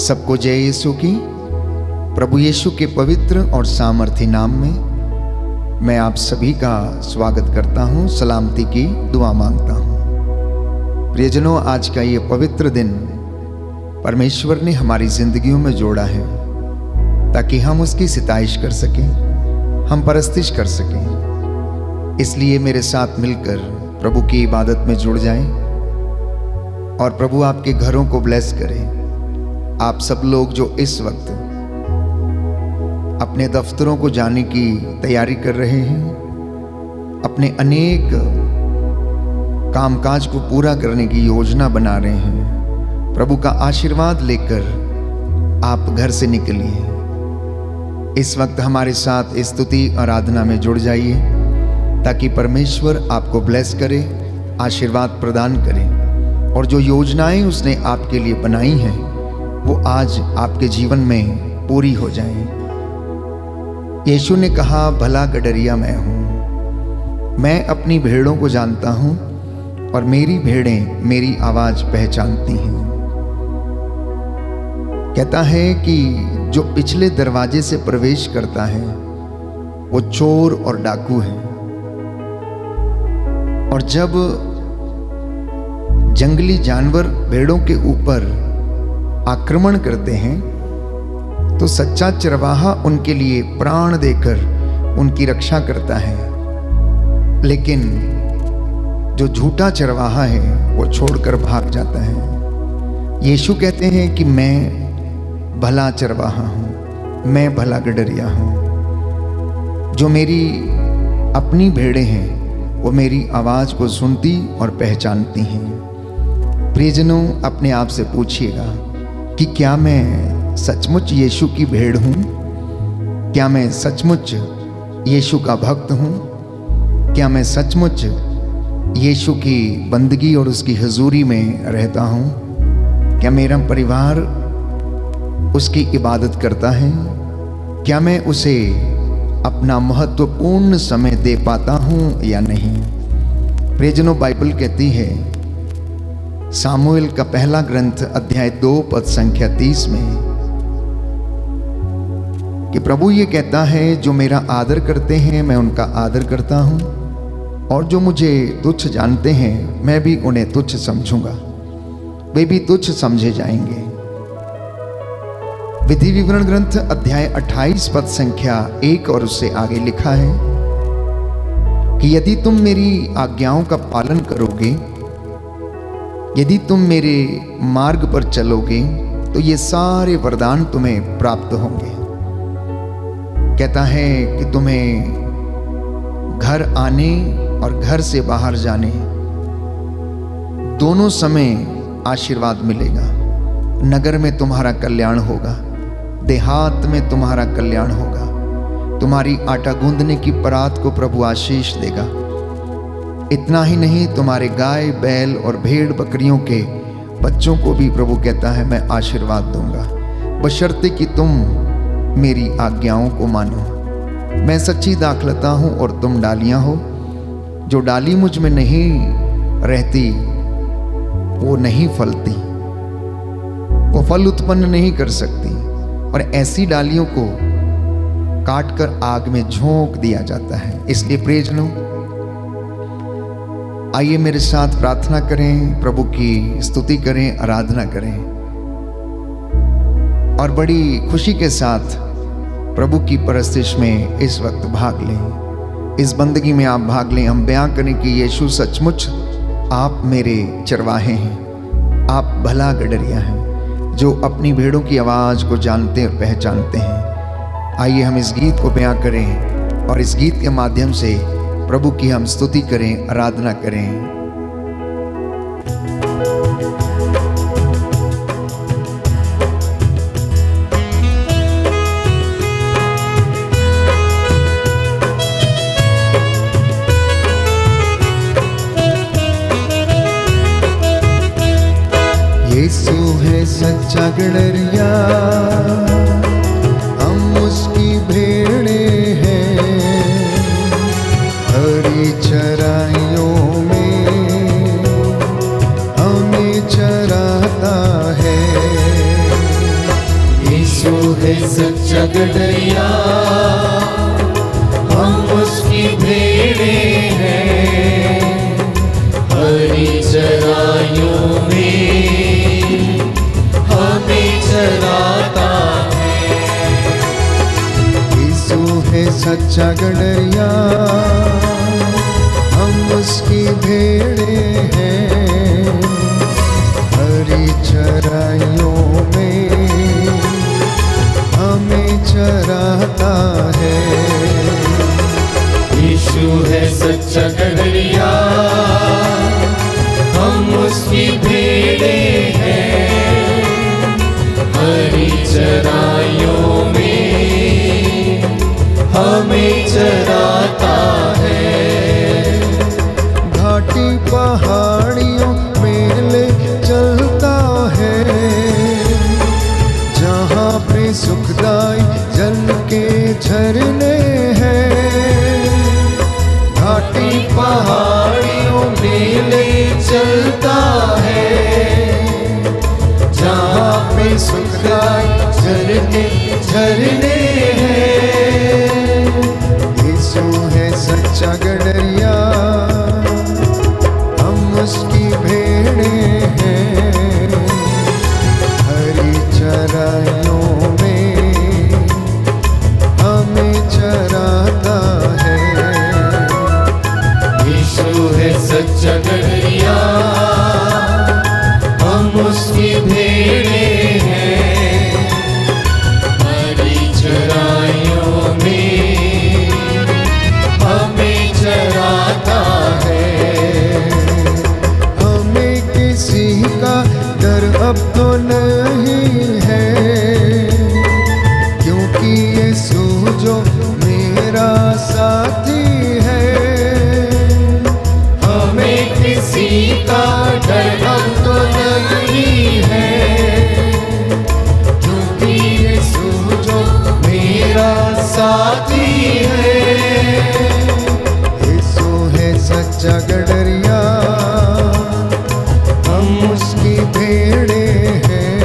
सबको जय यीशु की। प्रभु यीशु के पवित्र और सामर्थी नाम में मैं आप सभी का स्वागत करता हूं, सलामती की दुआ मांगता हूं। प्रियजनों, आज का ये पवित्र दिन परमेश्वर ने हमारी जिंदगियों में जोड़ा है ताकि हम उसकी सिताइश कर सकें, हम परस्तिश कर सकें। इसलिए मेरे साथ मिलकर प्रभु की इबादत में जुड़ जाएं और प्रभु आपके घरों को ब्लेस करें। आप सब लोग जो इस वक्त अपने दफ्तरों को जाने की तैयारी कर रहे हैं, अपने अनेक कामकाज को पूरा करने की योजना बना रहे हैं, प्रभु का आशीर्वाद लेकर आप घर से निकलिए। इस वक्त हमारे साथ स्तुति आराधना में जुड़ जाइए ताकि परमेश्वर आपको ब्लेस करे, आशीर्वाद प्रदान करे और जो योजनाएं उसने आपके लिए बनाई हैं वो आज आपके जीवन में पूरी हो जाएं। यीशु ने कहा, भला गडरिया मैं हूं, मैं अपनी भेड़ों को जानता हूं और मेरी भेड़ें मेरी आवाज पहचानती हैं। कहता है कि जो पिछले दरवाजे से प्रवेश करता है वो चोर और डाकू है, और जब जंगली जानवर भेड़ों के ऊपर आक्रमण करते हैं तो सच्चा चरवाहा उनके लिए प्राण देकर उनकी रक्षा करता है, लेकिन जो झूठा चरवाहा है वो छोड़कर भाग जाता है। यीशु कहते हैं कि मैं भला चरवाहा हूं, मैं भला गडरिया हूं। जो मेरी अपनी भेड़ें हैं वो मेरी आवाज को सुनती और पहचानती हैं। प्रियजनों, अपने आप से पूछिएगा कि क्या मैं सचमुच यीशु की भेड़ हूं? क्या मैं सचमुच यीशु का भक्त हूं? क्या मैं सचमुच यीशु की बंदगी और उसकी हुजूरी में रहता हूं? क्या मेरा परिवार उसकी इबादत करता है? क्या मैं उसे अपना महत्वपूर्ण समय दे पाता हूं या नहीं? प्रियजनों, बाइबल कहती है सामुएल का पहला ग्रंथ अध्याय 2 पद संख्या 30 में कि प्रभु ये कहता है, जो मेरा आदर करते हैं मैं उनका आदर करता हूं, और जो मुझे तुच्छ जानते हैं मैं भी उन्हें तुच्छ समझूंगा, वे भी तुच्छ समझे जाएंगे। विधि विवरण ग्रंथ अध्याय 28 पद संख्या 1 और उससे आगे लिखा है कि यदि तुम मेरी आज्ञाओं का पालन करोगे, यदि तुम मेरे मार्ग पर चलोगे तो ये सारे वरदान तुम्हें प्राप्त होंगे। कहता है कि तुम्हें घर आने और घर से बाहर जाने दोनों समय आशीर्वाद मिलेगा। नगर में तुम्हारा कल्याण होगा, देहात में तुम्हारा कल्याण होगा। तुम्हारी आटा गूंदने की परात को प्रभु आशीष देगा। इतना ही नहीं, तुम्हारे गाय बैल और भेड़ बकरियों के बच्चों को भी प्रभु कहता है मैं आशीर्वाद दूंगा, बशर्ते कि तुम मेरी आज्ञाओं को मानो। मैं सच्ची दाखलता हूं और तुम डालियां हो। जो डाली मुझ में नहीं रहती वो नहीं फलती, वो फल उत्पन्न नहीं कर सकती, और ऐसी डालियों को काटकर आग में झोंक दिया जाता है। इसलिए प्रियजनों, आइए मेरे साथ प्रार्थना करें, प्रभु की स्तुति करें, आराधना करें और बड़ी खुशी के साथ प्रभु की परस्तिश में इस वक्त भाग लें। इस बंदगी में आप भाग लें। हम बयां करें कि यीशु सचमुच आप मेरे चरवाहे हैं, आप भला गडरिया हैं जो अपनी भेड़ों की आवाज को जानते और पहचानते हैं। आइए हम इस गीत को बयां करें और इस गीत के माध्यम से प्रभु की हम स्तुति करें, आराधना करें। यीशु है सच्चा गडरिया, हम उसकी भेड़ें हैं। हरी चराइयों में हमें चराता है। यीशु है सच्चा गड़रिया, हम उसकी भेड़े हैं। हरी चराइयों में हमें चराता है। यीशु है सच्चा गड़रिया, हम उसकी भेड़े हैं। हरी चराइयों में हमें चराता है। यीशु है सच्चा गड़रिया, हम उसकी भेड़े हैं। हरी चराइयों में हमें चराता है। घाटी पहाड़ियों में ले चलता है, जहाँ पे सुखदाई जल के झरने हैं। घाटी पहाड़ियों में ले चलता है, जहाँ पे सुखदाई झरने हैं। यीशु है सच्चा गड़रिया, हम उसकी भेड़े हैं। हरी चराइयों में हमें चराता है। यीशु है सच्चा गड़रिया, हम उसकी भेड़े हैं। हरी चराइयों में हमें चराता है। हमें किसी का डर अब तो नहीं है, क्योंकि यीशु जो मेरा साथी है। हमें किसी का डर अब तो नहीं है, क्योंकि यीशु जो मेरा साथी है। यीशु है सच्चा गड़रिया, हम उसकी भेड़े हैं।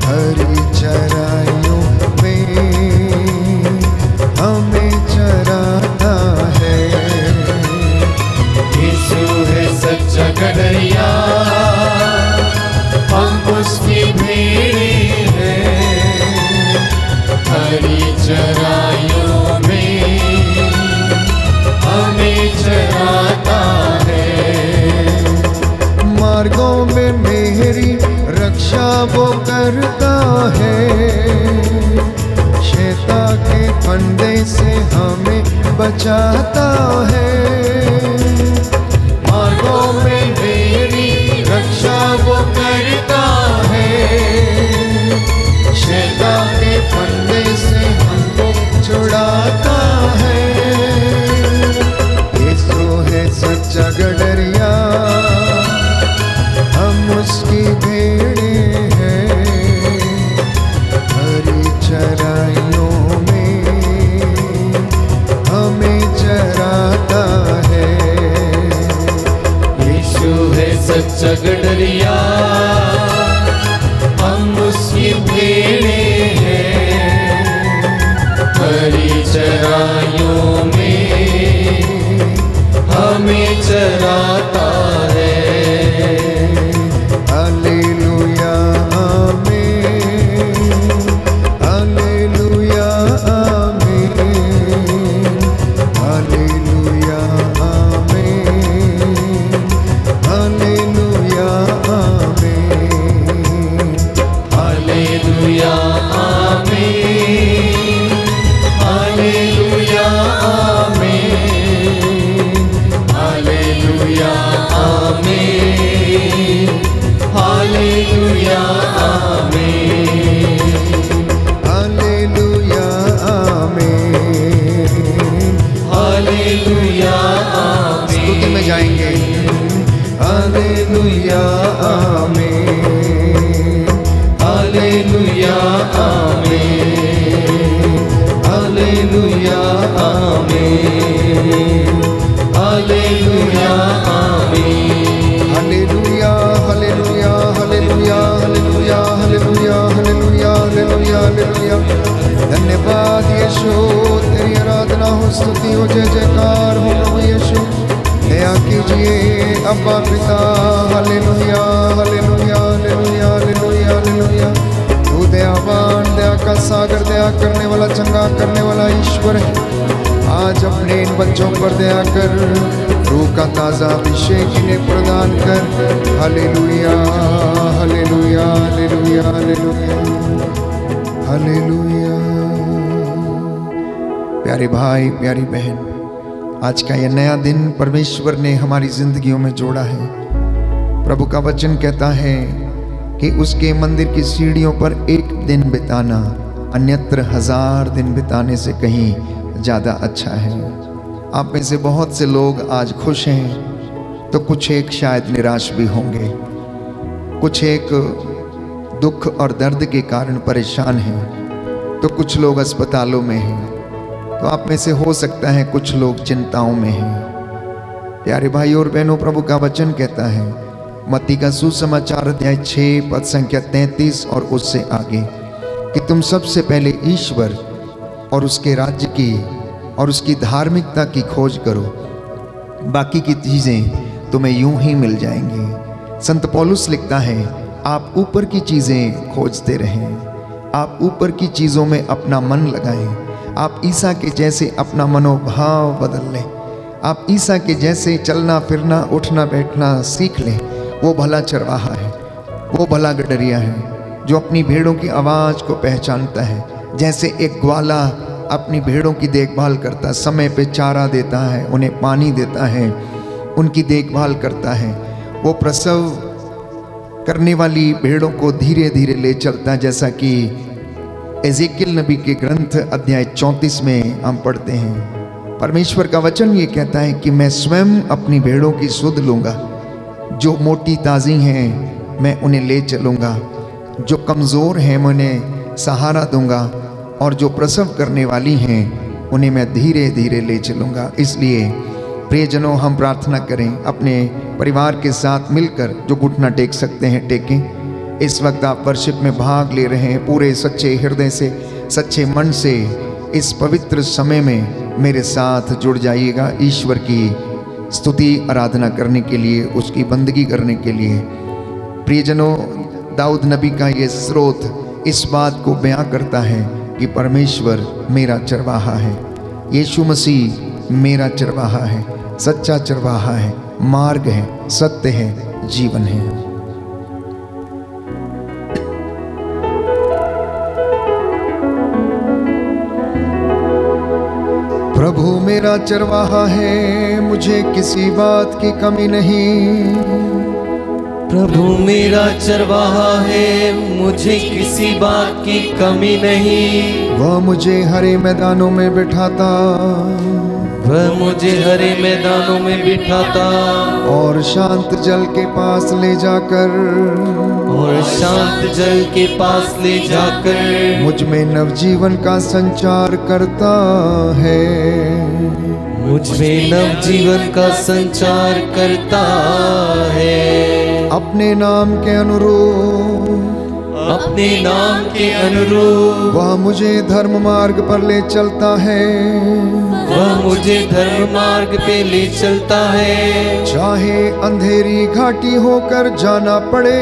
हरी चराइयों में हमें चराता है। यीशु है सच्चा गड़रिया, हम उसकी भेड़े हैं। हरी चराइयों में हमें चराता है। मार्गों में मेरी रक्षा वो करता है, शैतान के फंदे से हमें बचाता है। मार्गों में मेरी रक्षा वो करता है, शैतान के फंदे से हमको छुड़ाता है। यीशु है सच्चा गड़रिया, हम उसकी भेड़े हैं। हरी चराइयों में हमें चराता है। यीशु है सच्चा गड़रिया, हालेलुया। धन्यवाद यीशु, तेरी आराधना हो, स्तुति हो, जय जयकार हो प्रभु यीशु। दया कीजिए अब्बा पिता। Hallelujah hallelujah hallelujah hallelujah hallelujah. तू दयावान, दया का सागर, दया करने वाला, चंगा करने वाला ईश्वर है। आज अपने इन बच्चों पर दया कर, रूह का ताज़ा अभिषेक इन्हें प्रदान कर। Hallelujah hallelujah hallelujah hallelujah hallelujah. प्यारे भाई, प्यारी बहन, आज का यह नया दिन परमेश्वर ने हमारी जिंदगियों में जोड़ा है। प्रभु का वचन कहता है कि उसके मंदिर की सीढ़ियों पर एक दिन बिताना अन्यत्र 1000 दिन बिताने से कहीं ज़्यादा अच्छा है। आप में से बहुत से लोग आज खुश हैं, तो कुछ एक शायद निराश भी होंगे, कुछ एक दुख और दर्द के कारण परेशान हैं, तो कुछ लोग अस्पतालों में हैं, तो आप में से हो सकता है कुछ लोग चिंताओं में हैं। प्यारे भाई और बहनों, प्रभु का वचन कहता है मत्ती का सुसमाचार अध्याय 6 पद संख्या 33 और उससे आगे कि तुम सबसे पहले ईश्वर और उसके राज्य की और उसकी धार्मिकता की खोज करो, बाकी की चीज़ें तुम्हें यूं ही मिल जाएंगी। संत पौलुस लिखता है आप ऊपर की चीज़ें खोजते रहें, आप ऊपर की चीज़ों में अपना मन लगाएं, आप ईसा के जैसे अपना मनोभाव बदल लें, आप ईसा के जैसे चलना फिरना उठना बैठना सीख लें। वो भला चरवाहा है, वो भला गडरिया है जो अपनी भेड़ों की आवाज़ को पहचानता है। जैसे एक ग्वाला अपनी भेड़ों की देखभाल करता, समय पे चारा देता है, उन्हें पानी देता है, उनकी देखभाल करता है। वो प्रसव करने वाली भेड़ों को धीरे धीरे ले चलता है, जैसा कि एजेकियल नबी के ग्रंथ अध्याय 34 में हम पढ़ते हैं। परमेश्वर का वचन ये कहता है कि मैं स्वयं अपनी भेड़ों की सुध लूँगा, जो मोटी ताज़ी हैं मैं उन्हें ले चलूँगा, जो कमज़ोर हैं मैं उन्हें सहारा दूँगा, और जो प्रसव करने वाली हैं उन्हें मैं धीरे धीरे ले चलूँगा। इसलिए प्रियजनों, हम प्रार्थना करें, अपने परिवार के साथ मिलकर जो घुटना टेक सकते हैं टेकें। इस वक्त आप वर्शिप में भाग ले रहे हैं, पूरे सच्चे हृदय से, सच्चे मन से इस पवित्र समय में मेरे साथ जुड़ जाइएगा ईश्वर की स्तुति आराधना करने के लिए, उसकी बंदगी करने के लिए। प्रियजनों, दाऊद नबी का ये स्रोत इस बात को बयां करता है कि परमेश्वर मेरा चरवाहा है, यीशु मसीह मेरा चरवाहा है, सच्चा चरवाहा है, मार्ग है, सत्य है, जीवन है। प्रभु मेरा चरवाहा है, मुझे किसी बात की कमी नहीं। प्रभु मेरा चरवाहा है, मुझे किसी बात की कमी नहीं। वह मुझे हरे मैदानों में बिठाता, वह मुझे हरे मैदानों में बिठाता, और शांत जल के पास ले जाकर, और शांत जल के पास ले जाकर मुझ में नवजीवन का संचार करता है। मुझ में नवजीवन का संचार करता है। अपने नाम के अनुरूप, अपने नाम के अनुरूप वह मुझे धर्म मार्ग पर ले चलता है। वह मुझे धर्म मार्ग पे ले चलता है। चाहे अंधेरी घाटी होकर जाना पड़े,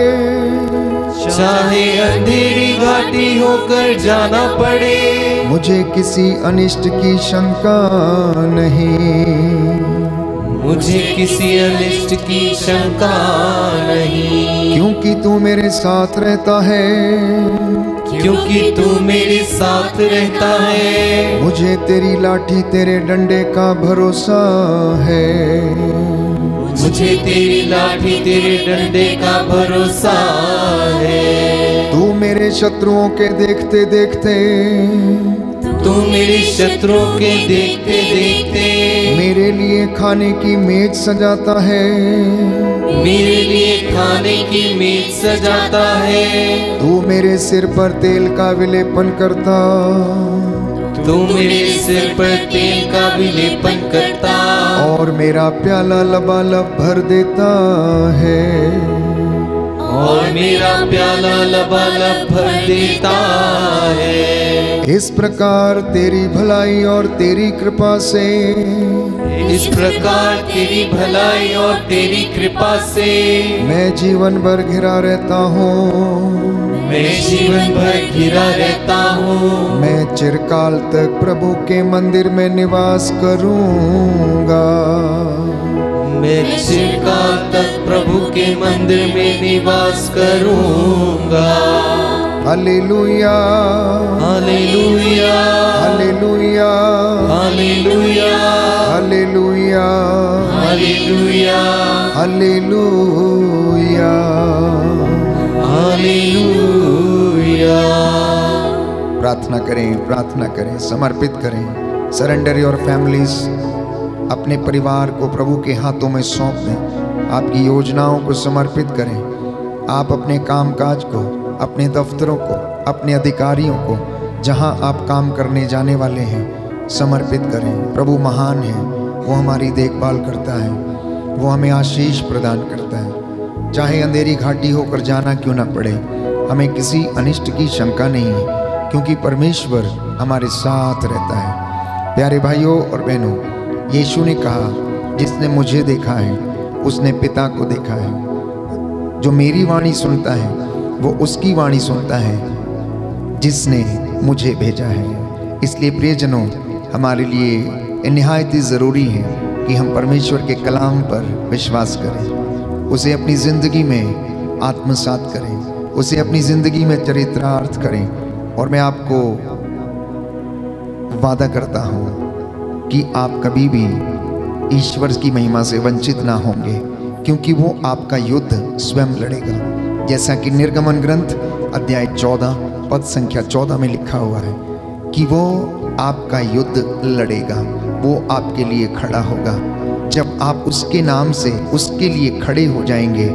चाहे अंधेरी घाटी होकर जाना पड़े, मुझे किसी अनिष्ट की शंका नहीं। मुझे किसी अनिष्ट की शंका नहीं, क्योंकि तू मेरे साथ रहता है। क्योंकि तू मेरे साथ रहता है। मुझे तेरी लाठी तेरे डंडे का भरोसा है। मुझे तेरी लाठी तेरे डंडे का भरोसा है। तू मेरे शत्रुओं के देखते देखते, तू मेरे शत्रुओं के देखते देखते मेरे लिए खाने की मेज सजाता है। मेरे लिए खाने की मेज सजाता है। तू मेरे सिर पर तेल का विलेपन करता, तू मेरे सिर पर तेल का विलेपन करता, और मेरा प्याला लबालब भर देता है। और मेरा प्याला लबालब भर देता है। इस प्रकार तेरी भलाई और तेरी कृपा से, इस प्रकार तेरी भलाई और तेरी कृपा से मैं जीवन भर घिरा रहता हूँ। मैं जीवन भर घिरा रहता हूँ। मैं चिरकाल तक प्रभु के मंदिर में निवास करूँगा। मैं चिरकाल तक प्रभु के मंदिर में निवास करूँगा। Hallelujah, hallelujah, hallelujah, hallelujah, hallelujah, hallelujah, hallelujah, hallelujah. प्रार्थना करें, प्रार्थना करें, समर्पित करें। Surrender your families. अपने परिवार को प्रभु के हाथों में सौंप दें। आपकी योजनाओं को समर्पित करें। आप अपने कामकाज को, अपने दफ्तरों को, अपने अधिकारियों को, जहां आप काम करने जाने वाले हैं, समर्पित करें। प्रभु महान है, वो हमारी देखभाल करता है, वो हमें आशीष प्रदान करता है। चाहे अंधेरी घाटी होकर जाना क्यों ना पड़े, हमें किसी अनिष्ट की शंका नहीं है, क्योंकि परमेश्वर हमारे साथ रहता है। प्यारे भाइयों और बहनों, यीशु ने कहा, जिसने मुझे देखा है उसने पिता को देखा है। जो मेरी वाणी सुनता है वो उसकी वाणी सुनता है जिसने मुझे भेजा है। इसलिए प्रियजनों, हमारे लिए निहायत ही ज़रूरी है कि हम परमेश्वर के कलाम पर विश्वास करें, उसे अपनी ज़िंदगी में आत्मसात करें, उसे अपनी ज़िंदगी में चरित्रार्थ करें। और मैं आपको वादा करता हूँ कि आप कभी भी ईश्वर की महिमा से वंचित ना होंगे, क्योंकि वो आपका युद्ध स्वयं लड़ेगा। जैसा कि निर्गमन ग्रंथ अध्याय 14 पद संख्या 14 में लिखा हुआ है कि वो आपका युद्ध लड़ेगा, वो आपके लिए खड़ा होगा। जब आप उसके नाम से उसके लिए खड़े हो जाएंगे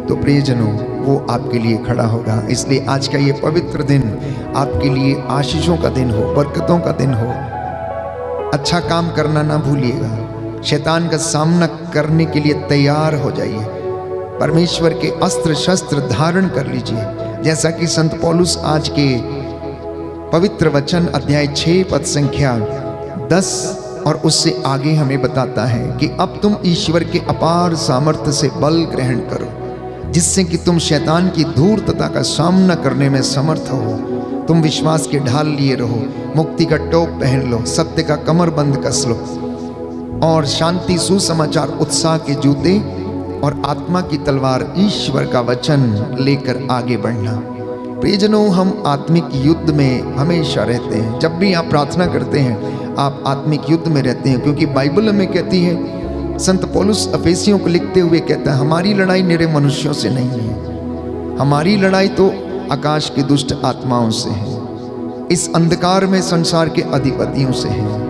तो प्रियजनों, वो आपके लिए खड़ा होगा। इसलिए आज का ये पवित्र दिन आपके लिए आशीषों का दिन हो, बरकतों का दिन हो। अच्छा काम करना ना भूलिएगा। शैतान का सामना करने के लिए तैयार हो जाइए। परमेश्वर के अस्त्र शस्त्र धारण कर लीजिए। जैसा कि संत पौलुस आज के पवित्र वचन अध्याय 6 पद संख्या 10 और उससे आगे हमें बताता है कि अब तुम ईश्वर के अपार सामर्थ्य से बल ग्रहण करो, जिससे कि तुम शैतान की धूर्तता का सामना करने में समर्थ हो। तुम विश्वास के ढाल लिए रहो, मुक्ति का टोप पहन लो, सत्य का कमरबंद कस लो और शांति, सुसमाचार, उत्साह के जूते और आत्मा की तलवार ईश्वर का वचन लेकर आगे बढ़ना। प्रियजनों, हम आत्मिक युद्ध में हमेशा रहते हैं। जब भी आप प्रार्थना करते हैं आप आत्मिक युद्ध में रहते हैं, क्योंकि बाइबल हमें कहती है, संत पौलुस अफेसियों को लिखते हुए कहता है, हमारी लड़ाई निरे मनुष्यों से नहीं है, हमारी लड़ाई तो आकाश की दुष्ट आत्माओं से है, इस अंधकार में संसार के अधिपतियों से है,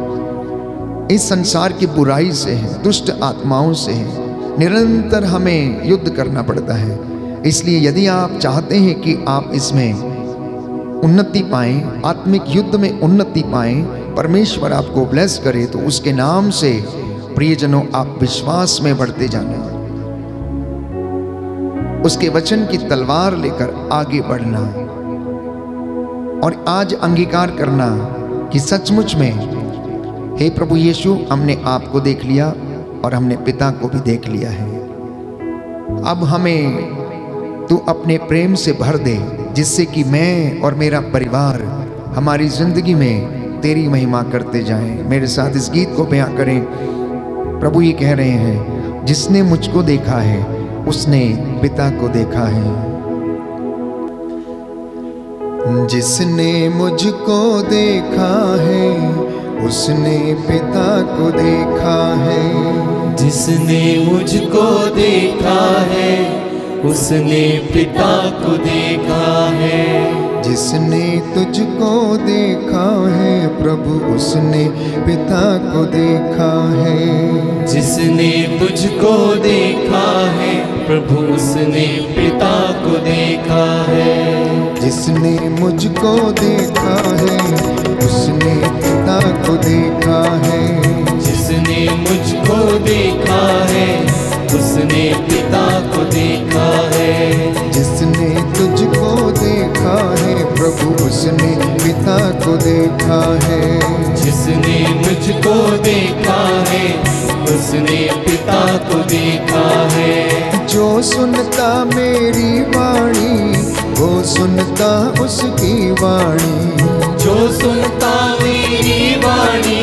इस संसार की बुराई से है, दुष्ट आत्माओं से है। निरंतर हमें युद्ध करना पड़ता है। इसलिए यदि आप चाहते हैं कि आप इसमें उन्नति पाएं, आत्मिक युद्ध में उन्नति पाएं, परमेश्वर आपको ब्लेस करे, तो उसके नाम से प्रियजनों आप विश्वास में बढ़ते जाना, उसके वचन की तलवार लेकर आगे बढ़ना और आज अंगीकार करना कि सचमुच में, हे प्रभु यीशु, हमने आपको देख लिया और हमने पिता को भी देख लिया है। अब हमें तू अपने प्रेम से भर दे, जिससे कि मैं और मेरा परिवार हमारी जिंदगी में तेरी महिमा करते जाएं। मेरे साथ इस गीत को बयां करें। प्रभु ये कह रहे हैं, जिसने मुझको देखा है उसने पिता को देखा है। जिसने मुझको देखा है उसने पिता को देखा है। जिसने मुझको देखा है उसने पिता को देखा है। जिसने तुझको देखा है प्रभु उसने पिता को देखा है। जिसने तुझको देखा है प्रभु उसने पिता को देखा है। जिसने मुझको देखा है उसने पिता को देखा है। जिसने मुझको देखा है उसने पिता को देखा है। जिसने जिसने तुझको देखा है प्रभु उसने पिता को देखा है। जिसने मुझको देखा है उसने पिता को देखा है। जो सुनता मेरी वाणी वो सुनता उसकी वाणी। जो सुनता मेरी वाणी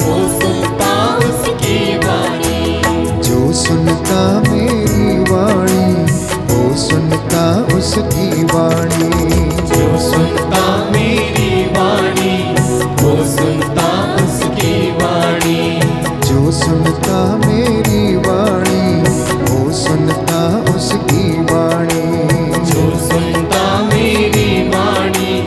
वो सुनता उसकी वाणी। जो सुनता मेरी वाणी वो सुनता उसकी वाणी। जो सुनता मेरी वाणी वो सुनता उसकी वाणी। जो सुनता मेरी वाणी वो सुनता उसकी वाणी। जो सुनता मेरी वाणी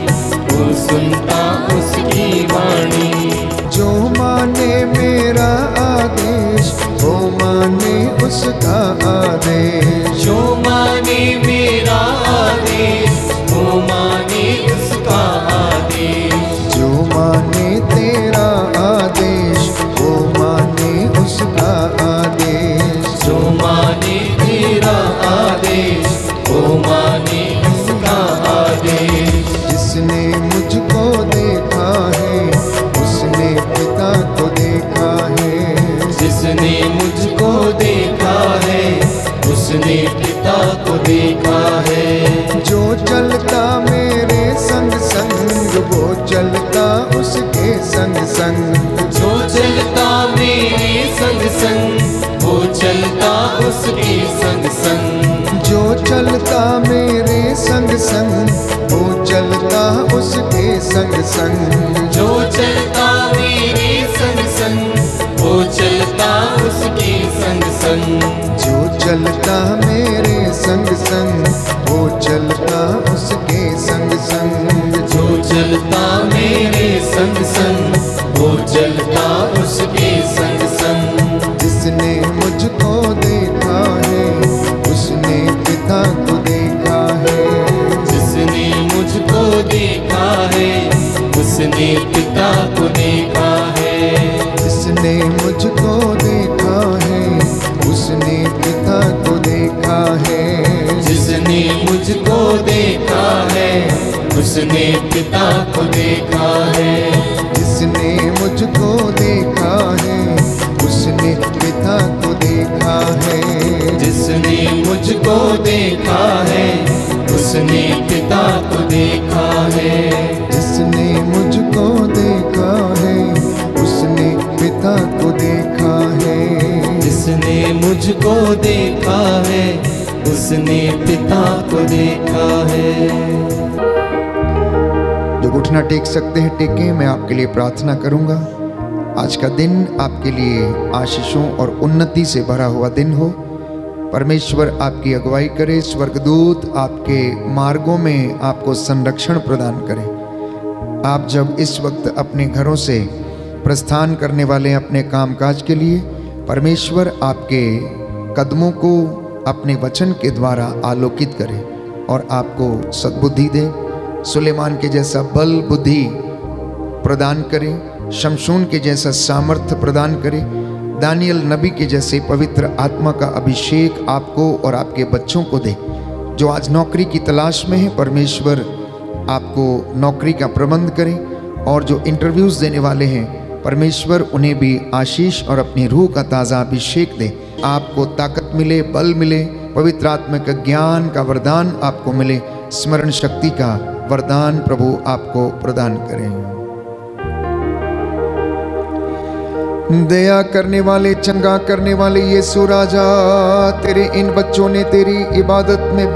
वो सुनता उसकी वाणी। जो माने मेरा आदेश वो माने उसका आदेश। जो माने मेरा आदेश वो माने उसका आदेश। जो माने तेरा आदेश वो माने उसका आदेश। जो माने तेरा आदेश वो माने उसका आदेश। जिसने मुझको देखा है उसने पिता को देखा है। जिसने मुझको देखा है उसने पिता को देखा है। जो चलता मेरे संग संग वो चलता उसके संग संग। जो चलता मेरे संग संग वो चलता उसके संग संग। जो चलता मेरे संग संग वो चलता उसके संग संग। जो चलता मेरे संग संग वो चलता उसके संग संग। जो चलता मेरे संग संग वो चलता उसके संग संग। जो चलता मेरे संग संग वो चलता उसके संग संग। जिसने मुझको देखा है उसने पिता को देखा है। जिसने मुझको देखा है उसने पिता को देखा है। जिसने मुझको देखा है उसने पिता को देखा है। जिसने मुझको देखा है उसने पिता को देखा है। जिसने मुझको देखा है उसने पिता को देखा है। जिसने मुझको देखा है उसने पिता को देखा है। जिसने मुझको देखा है उसने पिता को देखा है। जिसने मुझको देखा है उसने पिता को देखा है। जो घुटना टेक सकते हैं टेकें। मैं आपके लिए प्रार्थना करूंगा। आज का दिन आपके लिए आशीषों और उन्नति से भरा हुआ दिन हो। परमेश्वर आपकी अगुवाई करे। स्वर्गदूत आपके मार्गों में आपको संरक्षण प्रदान करे। आप जब इस वक्त अपने घरों से प्रस्थान करने वाले हैं अपने कामकाज के लिए, परमेश्वर आपके कदमों को अपने वचन के द्वारा आलोकित करे और आपको सद्बुद्धि दे। सुलेमान के जैसा बल बुद्धि प्रदान करे। शमशून के जैसा सामर्थ्य प्रदान करे। दानियल नबी के जैसे पवित्र आत्मा का अभिषेक आपको और आपके बच्चों को दे। जो आज नौकरी की तलाश में है, परमेश्वर आपको नौकरी का प्रबंध करे। और जो इंटरव्यूज़ देने वाले हैं, परमेश्वर उन्हें भी आशीष और अपनी रूह का ताज़ा अभिषेक दे। आपको ताकत मिले, बल मिले, पवित्र आत्मा का ज्ञान का वरदान आपको मिले। स्मरण शक्ति का वरदान प्रभु आपको प्रदान करें। दया करने वाले, चंगा करने वाले यीशु राजा, तेरे इन बच्चों ने तेरी इबादत में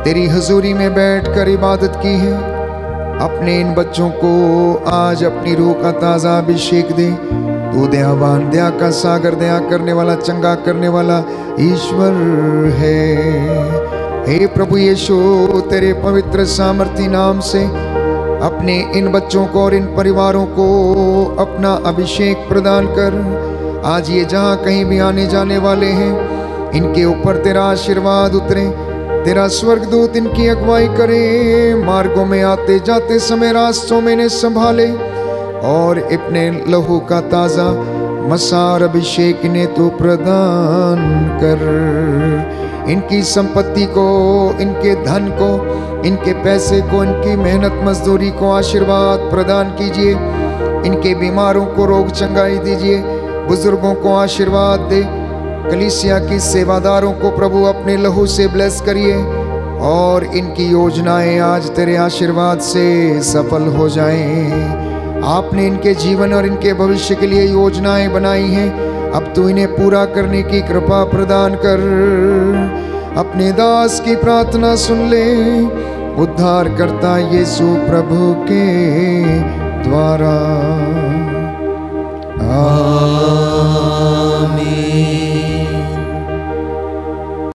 तेरी हजूरी में बैठकर इबादत की है। अपने इन बच्चों को आज अपनी रूह का ताज़ा अभिषेक दे। तू दयावान, दया का सागर, दया करने वाला, चंगा करने वाला ईश्वर है। हे प्रभु यीशु, तेरे पवित्र सामर्थी नाम से अपने इन बच्चों को और इन परिवारों को अपना अभिषेक प्रदान कर। आज ये जहाँ कहीं भी आने जाने वाले हैं, इनके ऊपर तेरा आशीर्वाद उतरे। तेरा स्वर्गदूत इनकी अगुवाई करे। मार्गों में आते जाते समय रास्तों में इन्हें संभाले और अपने लहू का ताज़ा मसार अभिषेक इन्हें तू प्रदान कर। इनकी संपत्ति को, इनके धन को, इनके पैसे को, इनकी मेहनत मजदूरी को आशीर्वाद प्रदान कीजिए। इनके बीमारों को रोग चंगाई दीजिए, बुजुर्गों को आशीर्वाद दे, कलीसिया की सेवादारों को प्रभु अपने लहू से ब्लेस करिए और इनकी योजनाएं आज तेरे आशीर्वाद से सफल हो जाएं। आपने इनके जीवन और इनके भविष्य के लिए योजनाएं बनाई हैं, अब तू इन्हें पूरा करने की कृपा प्रदान कर। अपने दास की प्रार्थना सुन ले, उद्धारकर्ता यीशु प्रभु के द्वारा।